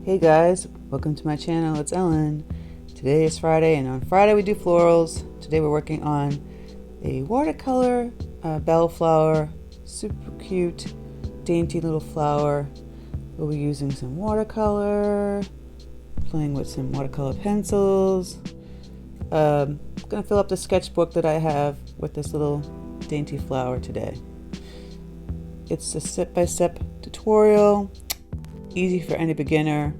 Hey guys, welcome to my channel. It's Ellen. Today is Friday, and on Friday we do florals. Today we're working on a watercolor bellflower. Super cute, dainty little flower. We'll be using some watercolor, playing with some watercolor pencils. I'm gonna fill up the sketchbook that I have with this little dainty flower today. It's a step-by-step tutorial, easy for any beginner.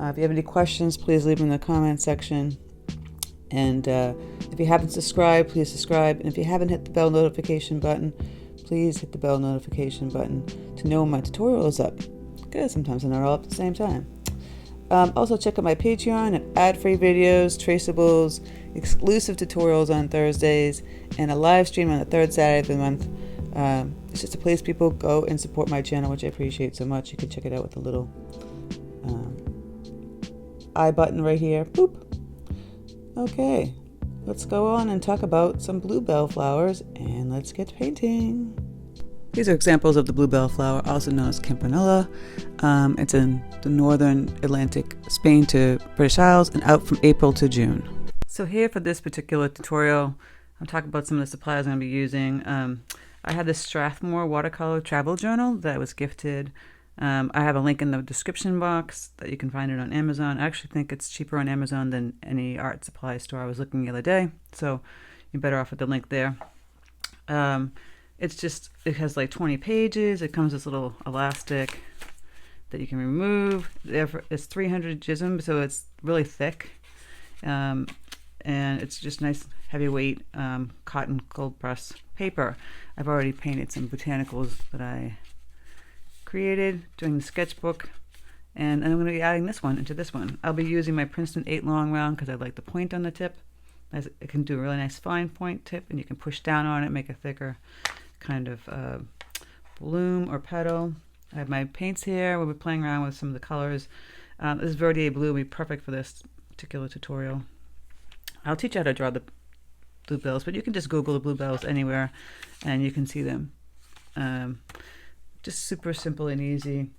If you have any questions, please leave them in the comment section. And if you haven't subscribed, please subscribe. And if you haven't hit the bell notification button, please hit the bell notification button to know when my tutorial is up. Because sometimes they're not all up at the same time. Also check out my Patreon and ad-free videos, traceables, exclusive tutorials on Thursdays, and a live stream on the third Saturday of the month. It's just a place people go and support my channel, which I appreciate so much. You can check it out with the little I button right here. Boop. Okay, let's go on and talk about some bluebell flowers, and let's get painting. These are examples of the bluebell flower, also known as campanula. It's in the northern Atlantic, Spain to British Isles, and out from April to June. So here for this particular tutorial, I'm talking about some of the supplies I'm going to be using. I have this Strathmore watercolor travel journal that I was gifted. I have a link in the description box that you can find it on Amazon. I actually think it's cheaper on Amazon than any art supply store I was looking the other day, so you're better off with the link there. It has like 20 pages. It comes with this little elastic that you can remove. It's 300 GSM, so it's really thick, and it's just nice heavyweight cotton cold press paper. I've already painted some botanicals that I created doing the sketchbook, and I'm going to be adding this one into this one. I'll be using my Princeton 8 long round because I like the point on the tip. It can do a really nice fine point tip, and you can push down on it, make a thicker kind of bloom or petal. I have my paints here. We'll be playing around with some of the colors. This verditer blue will be perfect for this particular tutorial. I'll teach you how to draw the bluebells, but you can just Google the bluebells anywhere and you can see them. Just super simple and easy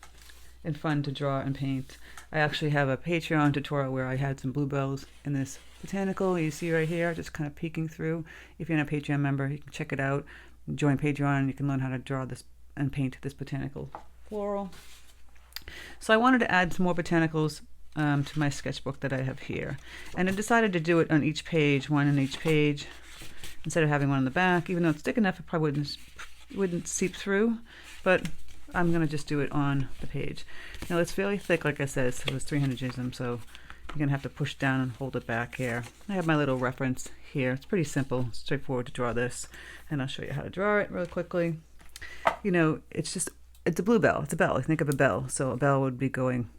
and fun to draw and paint. I actually have a Patreon tutorial where I had some bluebells in this botanical you see right here, just kind of peeking through. If you're not a Patreon member, you can check it out. Join Patreon and you can learn how to draw this and paint this botanical floral. So I wanted to add some more botanicals to my sketchbook that I have here, and I decided to do it on each page, one on each page, instead of having one on the back. Even though it's thick enough, it probably wouldn't seep through, but I'm going to just do it on the page. Now it's fairly thick, like I said, so it's 300 GSM, so you're going to have to push down and hold it back here. I have my little reference here. It's pretty simple, straightforward to draw this, and I'll show you how to draw it real quickly. You know, it's a bluebell. It's a bell. Think of a bell. So a bell would be going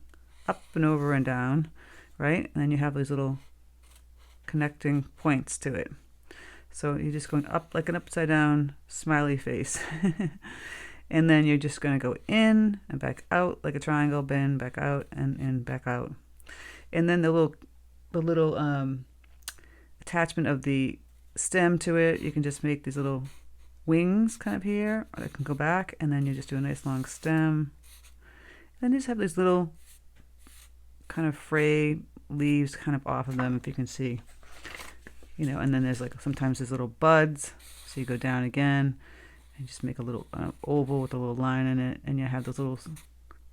up and over and down, right? And then you have these little connecting points to it. So you're just going up like an upside down smiley face. And then you're just going to go in and back out like a triangle, bend back out and in, back out. And then the little attachment of the stem to it, you can just make these little wings kind of here, or it can go back, and then you just do a nice long stem. And then you just have these little kind of fray leaves kind of off of them, if you can see. You know, and then there's like sometimes there's little buds, so you go down again and just make a little oval with a little line in it, and you have those little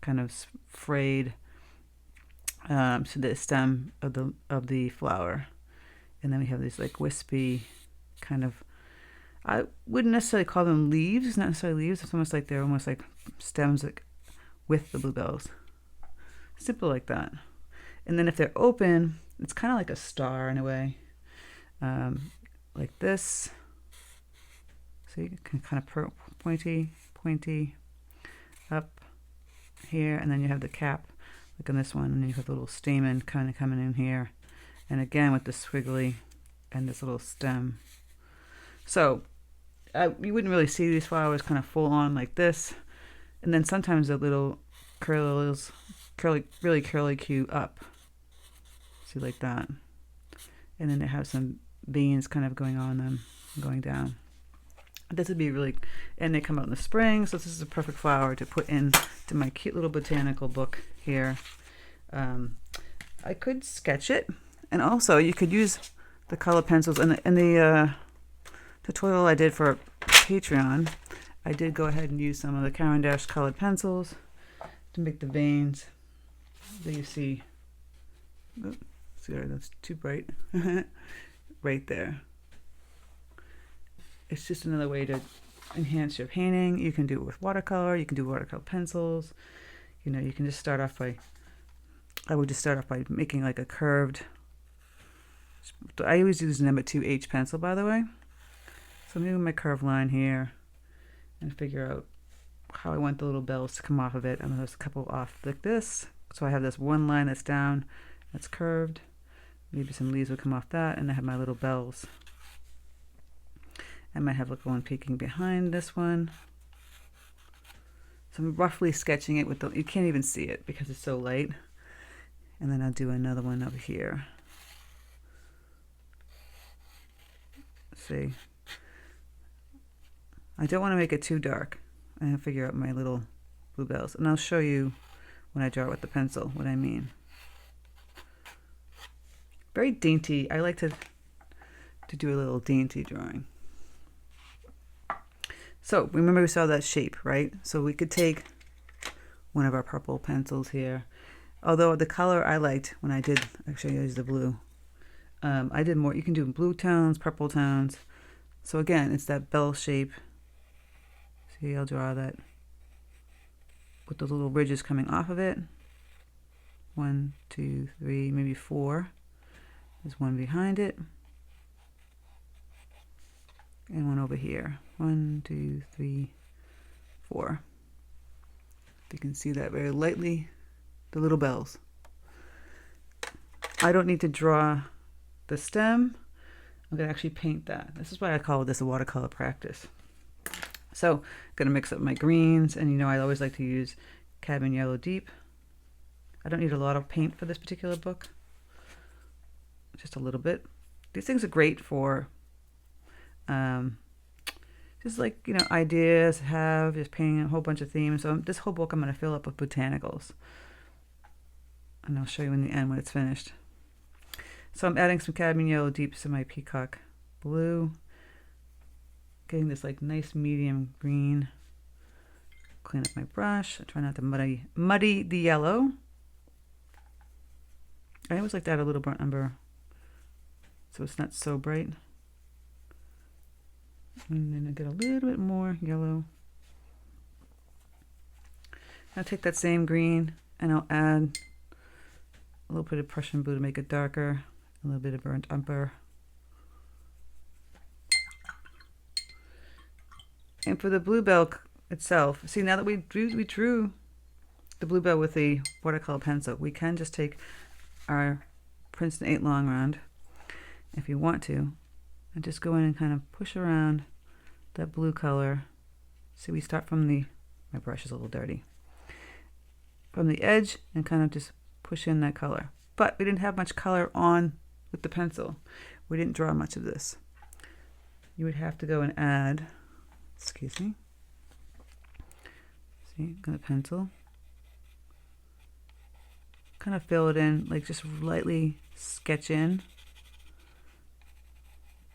kind of frayed to the stem of the flower. And then we have these like wispy kind of, I wouldn't necessarily call them leaves, not necessarily leaves. It's almost like they're almost like stems like with the bluebells. Simple like that. And then if they're open, it's kind of like a star in a way, like this. So you can kind of pointy up here, and then you have the cap like on this one, and then you have the little stamen kind of coming in here, and again with the squiggly and this little stem. So you wouldn't really see these flowers kind of full on like this, and then sometimes the little really curly cue up, see, like that, and then they have some veins kind of going on them, going down. This would be really, and they come out in the spring, so this is a perfect flower to put into my cute little botanical book here. I could sketch it, and also you could use the color pencils. In the tutorial I did for Patreon, I did go ahead and use some of the Caran d'Ache colored pencils to make the veins that you see. Oh, sorry, that's too bright. Right there. It's just another way to enhance your painting. You can do it with watercolor. You can do watercolor pencils. You know, you can just start off by, I would just start off by making like a curved, I always use number 2H pencil, by the way. So I'm doing my curved line here and figure out how I want the little bells to come off of it. I'm going to a couple off like this. So I have this one line that's down, that's curved. Maybe some leaves will come off that, and I have my little bells. I might have like one peeking behind this one. So I'm roughly sketching it with the, you can't even see it because it's so light. And then I'll do another one over here. See, I don't want to make it too dark. I have to figure out my little bluebells, and I'll show you when I draw it with the pencil what I mean. Very dainty. I like to do a little dainty drawing. So remember we saw that shape, right? So we could take one of our purple pencils here. Although the color I liked when I did, actually I used the blue. I did more, you can do blue tones, purple tones. So again, it's that bell shape. See, I'll draw that with the little ridges coming off of it. 1, 2, 3, maybe 4. There's one behind it. And one over here. 1, 2, 3, 4. You can see that very lightly, the little bells. I don't need to draw the stem. I'm going to actually paint that. This is why I call this a watercolor practice. So I'm going to mix up my greens, and you know I always like to use cadmium yellow deep. I don't need a lot of paint for this particular book. Just a little bit. These things are great for just like, you know, ideas, just painting a whole bunch of themes. So this whole book I'm going to fill up with botanicals. And I'll show you in the end when it's finished. So I'm adding some cadmium yellow deeps to my peacock blue. Getting this like nice medium green. Clean up my brush. I try not to muddy the yellow. I always like to add a little burnt umber so it's not so bright. And then I get a little bit more yellow. I'll take that same green and I'll add a little bit of Prussian blue to make it darker, a little bit of burnt umber. And for the bluebell itself, see, now that we drew the bluebell with the watercolor pencil, we can just take our Princeton 8 long round, if you want to, and just go in and kind of push around that blue color. See, we start from my brush is a little dirty, from the edge and kind of just push in that color. But we didn't have much color on with the pencil. We didn't draw much of this. You would have to go and add, excuse me, see, I'm gonna pencil, kind of fill it in, like just lightly sketch in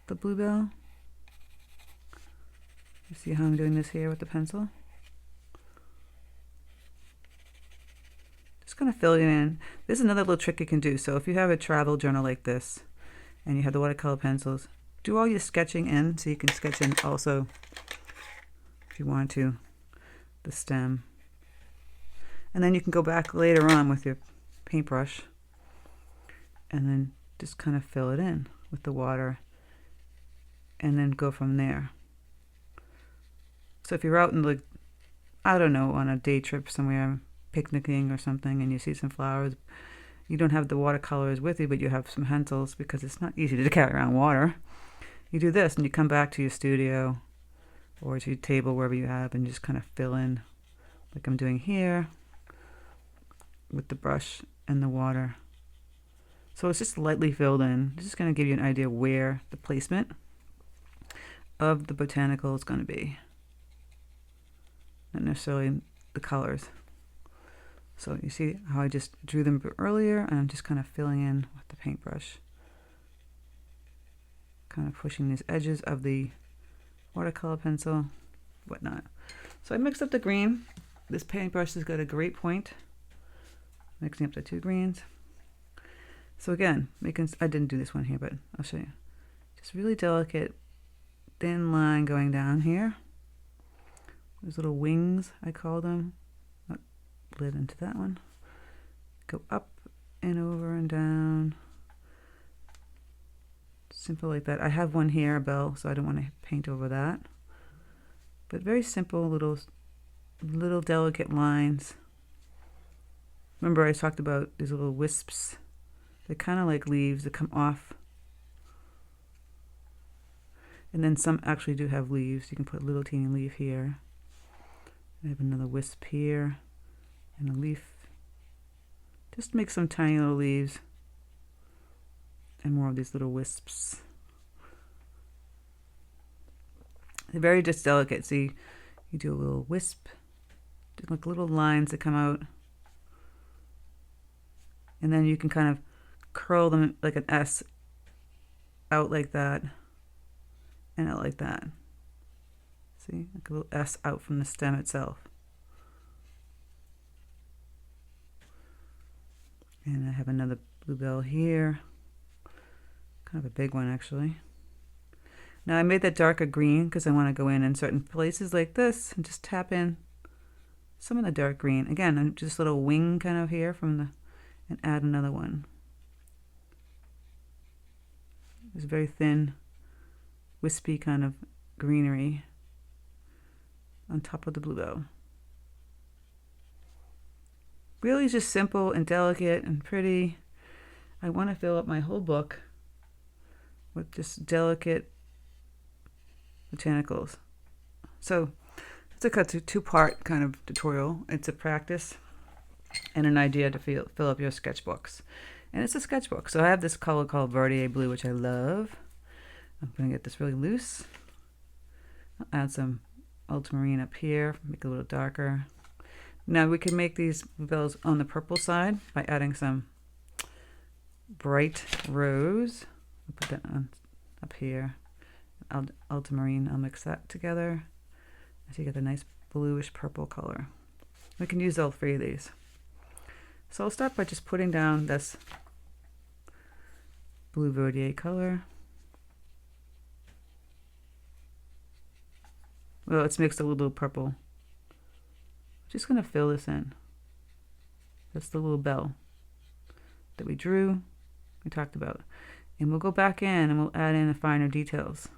the bluebell. You see how I'm doing this here with the pencil? Just kind of fill it in. This is another little trick you can do. So if you have a travel journal like this and you have the watercolor pencils, do all your sketching in, so you can sketch in also, if you want to, the stem. And then you can go back later on with your paintbrush and then just kind of fill it in with the water and then go from there. So if you're out in the, I don't know, on a day trip somewhere, picnicking or something, and you see some flowers, you don't have the watercolors with you, but you have some pencils, because it's not easy to carry around water. You do this and you come back to your studio or to your table, wherever you have, and just kind of fill in like I'm doing here with the brush and the water. So it's just lightly filled in. This is going to give you an idea where the placement of the botanical is going to be, not necessarily the colors. So you see how I just drew them earlier, and I'm just kind of filling in with the paintbrush. Kind of pushing these edges of the watercolor pencil, whatnot. So I mixed up the green. This paintbrush has got a great point. Mixing up the two greens. So again, I didn't do this one here, but I'll show you. Just really delicate, thin line going down here. Those little wings, I call them. Lid into that one. Go up and over and down. Simple like that. I have one here, a bell, so I don't want to paint over that. But very simple little delicate lines. Remember I talked about these little wisps. They're kind of like leaves that come off. And then some actually do have leaves. You can put a little teeny leaf here. I have another wisp here and a leaf. Just make some tiny little leaves and more of these little wisps. They're very just delicate. See, you do a little wisp, like little lines that come out, and then you can kind of curl them like an S out like that and out like that. See, like a little S out from the stem itself. And I have another bluebell here, kind of a big one actually. Now I made that darker green because I want to go in certain places like this and just tap in some of the dark green. Again, just a little wing kind of here from the, and add another one. It's very thin, wispy kind of greenery on top of the bluebell. Really just simple and delicate and pretty. I want to fill up my whole book with just delicate botanicals. So it's a two-part kind of tutorial. It's a practice and an idea to fill up your sketchbooks. And it's a sketchbook. So I have this color called verditer blue, which I love. I'm going to get this really loose. I'll add some ultramarine up here, make it a little darker. Now we can make these bluebells on the purple side by adding some bright rose. I'll put that on up here. Ultramarine, I'll mix that together so you get a nice bluish purple color. We can use all three of these. So I'll start by just putting down this blue verditer color. Well, it's mixed a little purple. Just going to fill this in. That's the little bell that we drew, we talked about. And we'll go back in and we'll add in the finer details.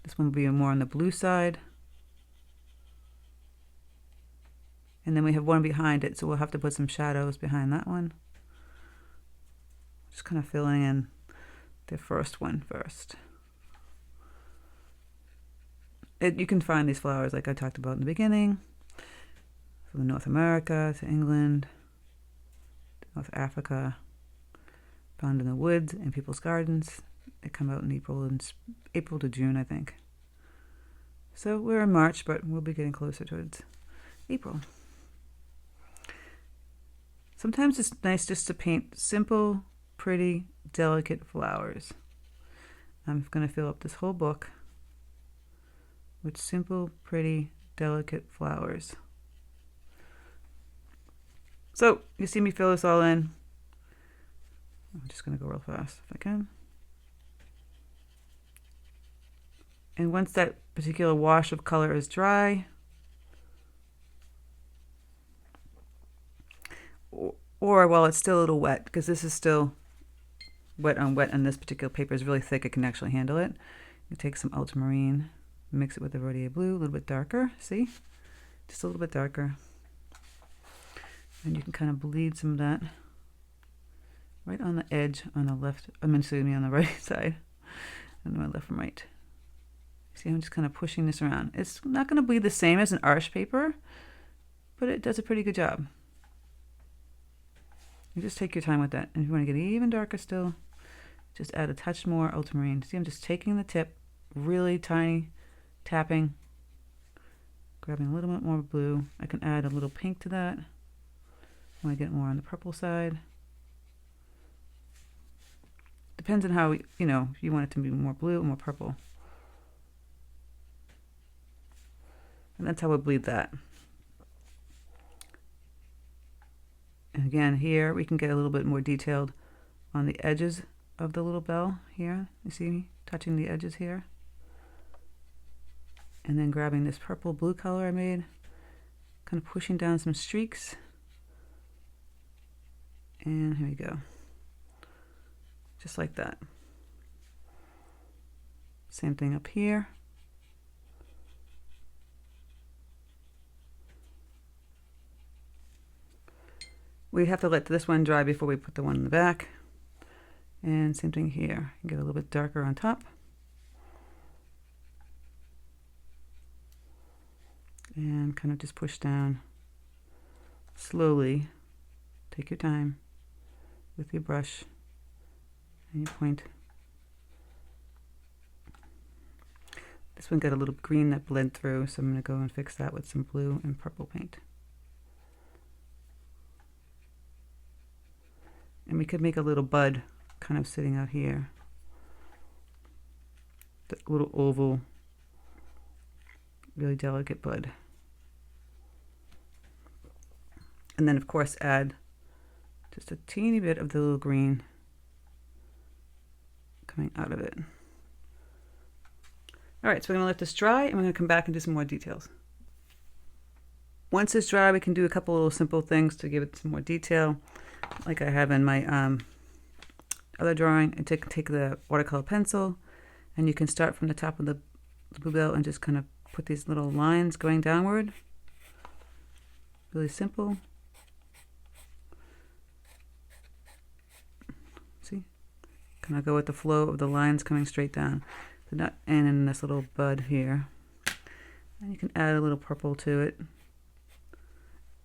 This one will be more on the blue side. And then we have one behind it, so we'll have to put some shadows behind that one. Just kind of filling in the first one first. You can find these flowers like I talked about in the beginning. From North America to England, to North Africa, found in the woods and people's gardens. They come out in April to June, I think. So we're in March, but we'll be getting closer towards April. Sometimes it's nice just to paint simple, pretty, delicate flowers. I'm going to fill up this whole book with simple, pretty, delicate flowers. So you see me fill this all in. I'm just going to go real fast if I can. And once that particular wash of color is dry, or while it's still a little wet, because this is still wet on this particular paper is really thick, it can actually handle it. You take some ultramarine, mix it with the verditer blue, a little bit darker, see? Just a little bit darker. And you can kind of bleed some of that right on the edge on the left, on the right side, and my left and right. See, I'm just kind of pushing this around. It's not going to bleed the same as an arch paper, but it does a pretty good job. You just take your time with that. And if you want to get even darker still, just add a touch more ultramarine. See, I'm just taking the tip, really tiny, tapping, Grabbing a little bit more blue. I can add a little pink to that when I get more on the purple side. Depends on how, you know, if you want it to be more blue or more purple. And that's how we bleed that. And again, here we can get a little bit more detailed on the edges of the little bell here. You see me touching the edges here? And then grabbing this purple blue color I made, kind of pushing down some streaks. And here we go. Just like that. Same thing up here. We have to let this one dry before we put the one in the back. And same thing here. Get a little bit darker on top. And kind of just push down slowly. Take your time with your brush and your point. This one got a little green that bled through, so I'm going to go and fix that with some blue and purple paint. And we could make a little bud kind of sitting out here. The little oval, really delicate bud. And then of course add just a teeny bit of the little green coming out of it. All right, so we're gonna let this dry and we're gonna come back and do some more details. Once it's dry, we can do a couple little simple things to give it some more detail. Like I have in my other drawing, and take the watercolor pencil, and you can start from the top of the bluebell and just kind of put these little lines going downward. Really simple. See? Kind of go with the flow of the lines coming straight down. So not, and in this little bud here. And you can add a little purple to it.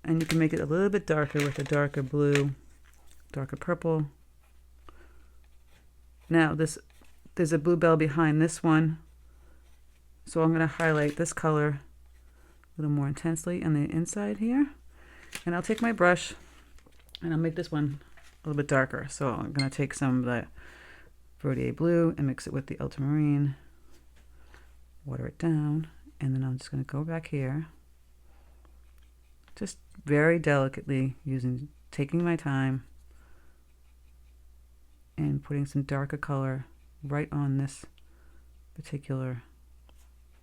And you can make it a little bit darker with a darker blue, darker purple. Now there's a bluebell behind this one, so I'm going to highlight this color a little more intensely on the inside here. And I'll take my brush and I'll make this one a little bit darker. So I'm going to take some of the verditer blue and mix it with the ultramarine, water it down, and then I'm just going to go back here, just very delicately taking my time and putting some darker color right on this particular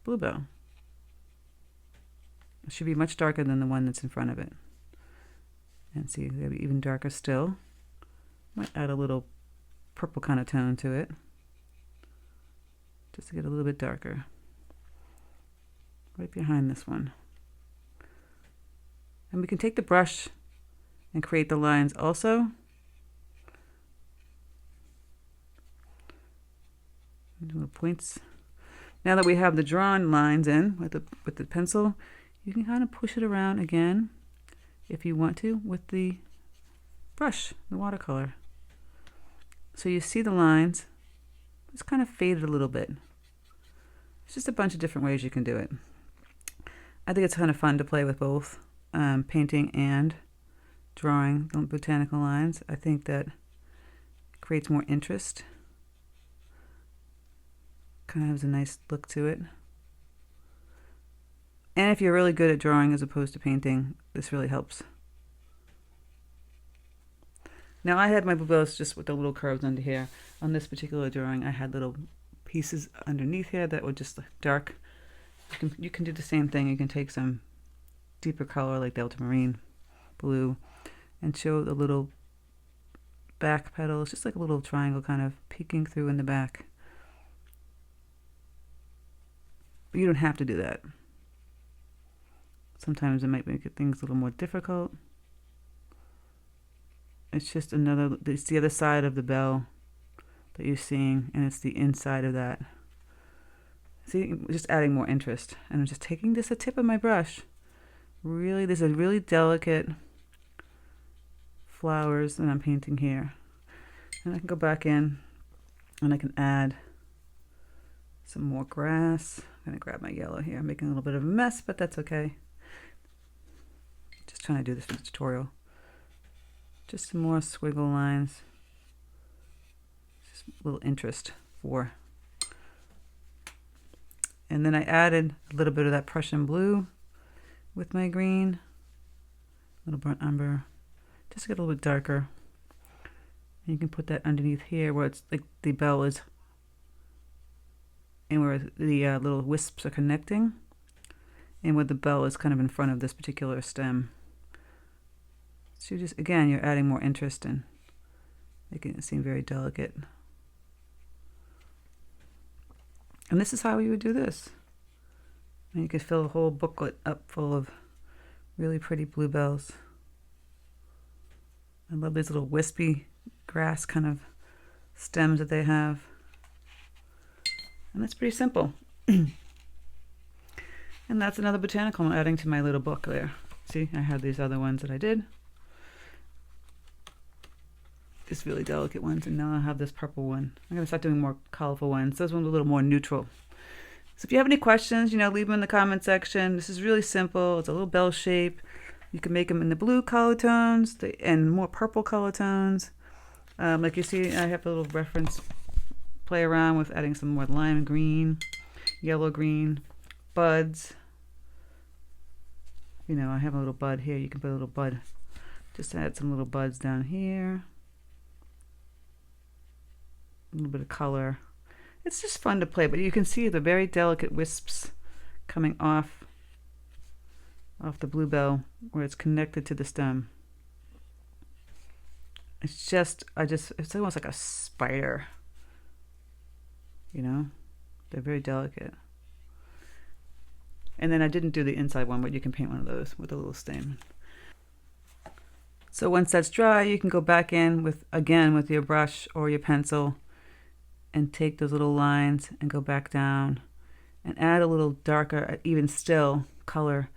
bluebell. It should be much darker than the one that's in front of it. And see, they'll be even darker still. Might add a little purple kind of tone to it, just to get a little bit darker. Right behind this one. And we can take the brush and create the lines also. Little points. Now that we have the drawn lines in with the pencil, you can kind of push it around again if you want to with the brush, the watercolor. So you see the lines, it's kind of faded a little bit. It's just a bunch of different ways you can do it. I think it's kind of fun to play with both painting and drawing the botanical lines. I think that creates more interest. Kind of has a nice look to it. And if you're really good at drawing as opposed to painting, this really helps. Now I had my bluebells just with the little curves under here. On this particular drawing, I had little pieces underneath here that were just dark. You can do the same thing. You can take some deeper color like the ultramarine blue and show the little back petals, just like a little triangle kind of peeking through in the back. But you don't have to do that. Sometimes it might make things a little more difficult. It's just it's the other side of the bell that you're seeing, and it's the inside of that. See, just adding more interest. And I'm just taking this a tip of my brush. Really, there's a really delicate flowers that I'm painting here. And I can go back in and I can add Some more grass. I'm gonna grab my yellow here. I'm making a little bit of a mess, but that's okay. Just trying to do this for the tutorial. Just some more swiggle lines. Just a little interest for. And then I added a little bit of that Prussian blue with my green. A little burnt umber. Just to get a little bit darker. And you can put that underneath here where it's like the bell is, and where the little wisps are connecting, and where the bell is kind of in front of this particular stem. So you just, again, you're adding more interest and making it seem very delicate. And this is how you would do this. And you could fill a whole booklet up full of really pretty bluebells. I love these little wispy grass kind of stems that they have. And that's pretty simple. And that's another botanical I'm adding to my little book there. See, I have these other ones that I did. Just really delicate ones, and now I have this purple one. I'm gonna start doing more colorful ones. Those ones are a little more neutral. So if you have any questions, leave them in the comment section. This is really simple. It's a little bell shape. You can make them in the blue color tones and more purple color tones. Like you see, I have a little reference, play around with adding some more lime green, yellow green, buds. I have a little bud here. You can put a little bud. Just add some little buds down here. A little bit of color. It's just fun to play, but you can see the very delicate wisps coming off the bluebell where it's connected to the stem. It's almost like a spider. They're very delicate. And then I didn't do the inside one, but you can paint one of those with a little stain. So once that's dry, you can go back in with your brush or your pencil and take those little lines and go back down and add a little darker, even still color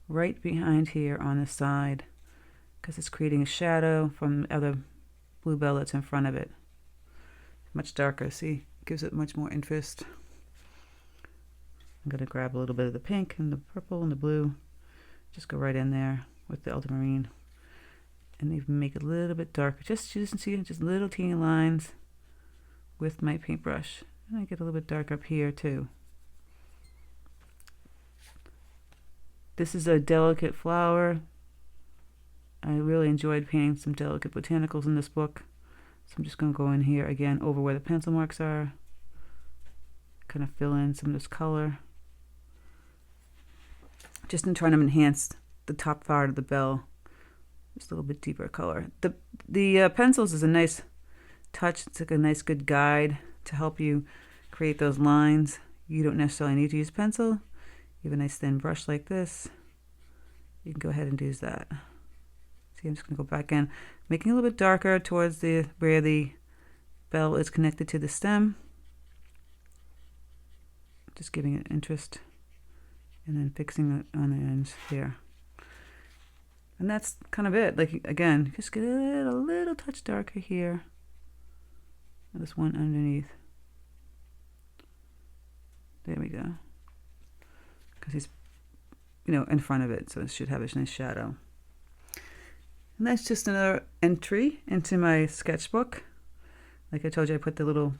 right behind here on the side, because it's creating a shadow from the other bluebell that's in front of it. Much darker, see? Gives it much more interest. I'm going to grab a little bit of the pink and the purple and the blue. Just go right in there with the ultramarine. And even make it a little bit darker. Just see, just little teeny lines with my paintbrush. And I get a little bit dark up here too. This is a delicate flower. I really enjoyed painting some delicate botanicals in this book. So I'm just going to go in here again over where the pencil marks are. Kind of fill in some of this color. Just in trying to enhance the top part of the bell. Just a little bit deeper color. The pencils is a nice touch. It's like a nice good guide to help you create those lines. You don't necessarily need to use pencil. You have a nice thin brush like this. You can go ahead and use that. See, I'm just going to go back in, making it a little bit darker towards where the bell is connected to the stem. Just giving it interest, and then fixing it on the ends here. And that's kind of it. Like, again, just get it a little touch darker here. And this one underneath. There we go. Because he's, in front of it, so it should have a nice shadow. And that's just another entry into my sketchbook. Like I told you, I put the little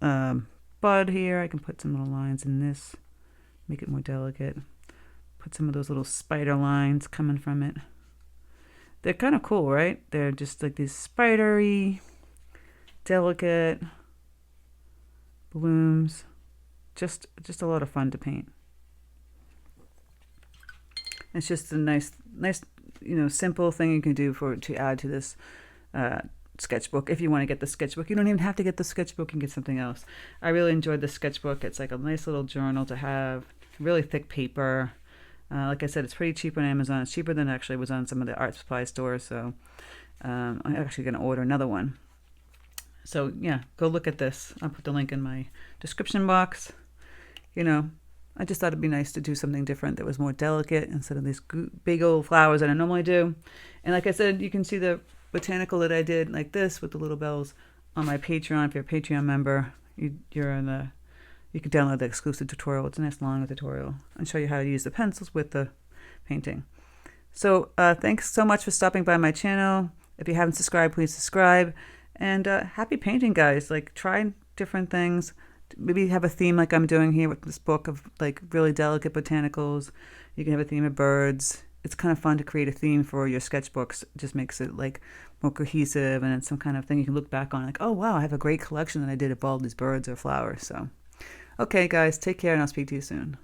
bud here. I can put some little lines in this, make it more delicate. Put some of those little spider lines coming from it. They're kind of cool, right? They're just like these spidery, delicate blooms. Just a lot of fun to paint. It's just a nice, simple thing you can do to add to this sketchbook. If you want to get the sketchbook, you don't even have to get the sketchbook and get something else. I really enjoyed the sketchbook. It's like a nice little journal to have. Really thick paper. Like I said, it's pretty cheap on Amazon. It's cheaper than it actually was on some of the art supply stores. So I'm actually going to order another one. So yeah, go look at this. I'll put the link in my description box. I just thought it'd be nice to do something different that was more delicate instead of these big old flowers that I normally do. And like I said, you can see the botanical that I did like this with the little bells on my Patreon. If you're a Patreon member, you're in the you can download the exclusive tutorial. It's a nice long tutorial and show you how to use the pencils with the painting. So thanks so much for stopping by my channel. If you haven't subscribed, please subscribe. And happy painting, guys. Like, try different things. Maybe have a theme like I'm doing here with this book of like really delicate botanicals. You can have a theme of birds. It's kind of fun to create a theme for your sketchbooks. It just makes it like more cohesive, and it's some kind of thing you can look back on like, oh wow, I have a great collection that I did of all these birds or flowers. So okay guys, take care, and I'll speak to you soon.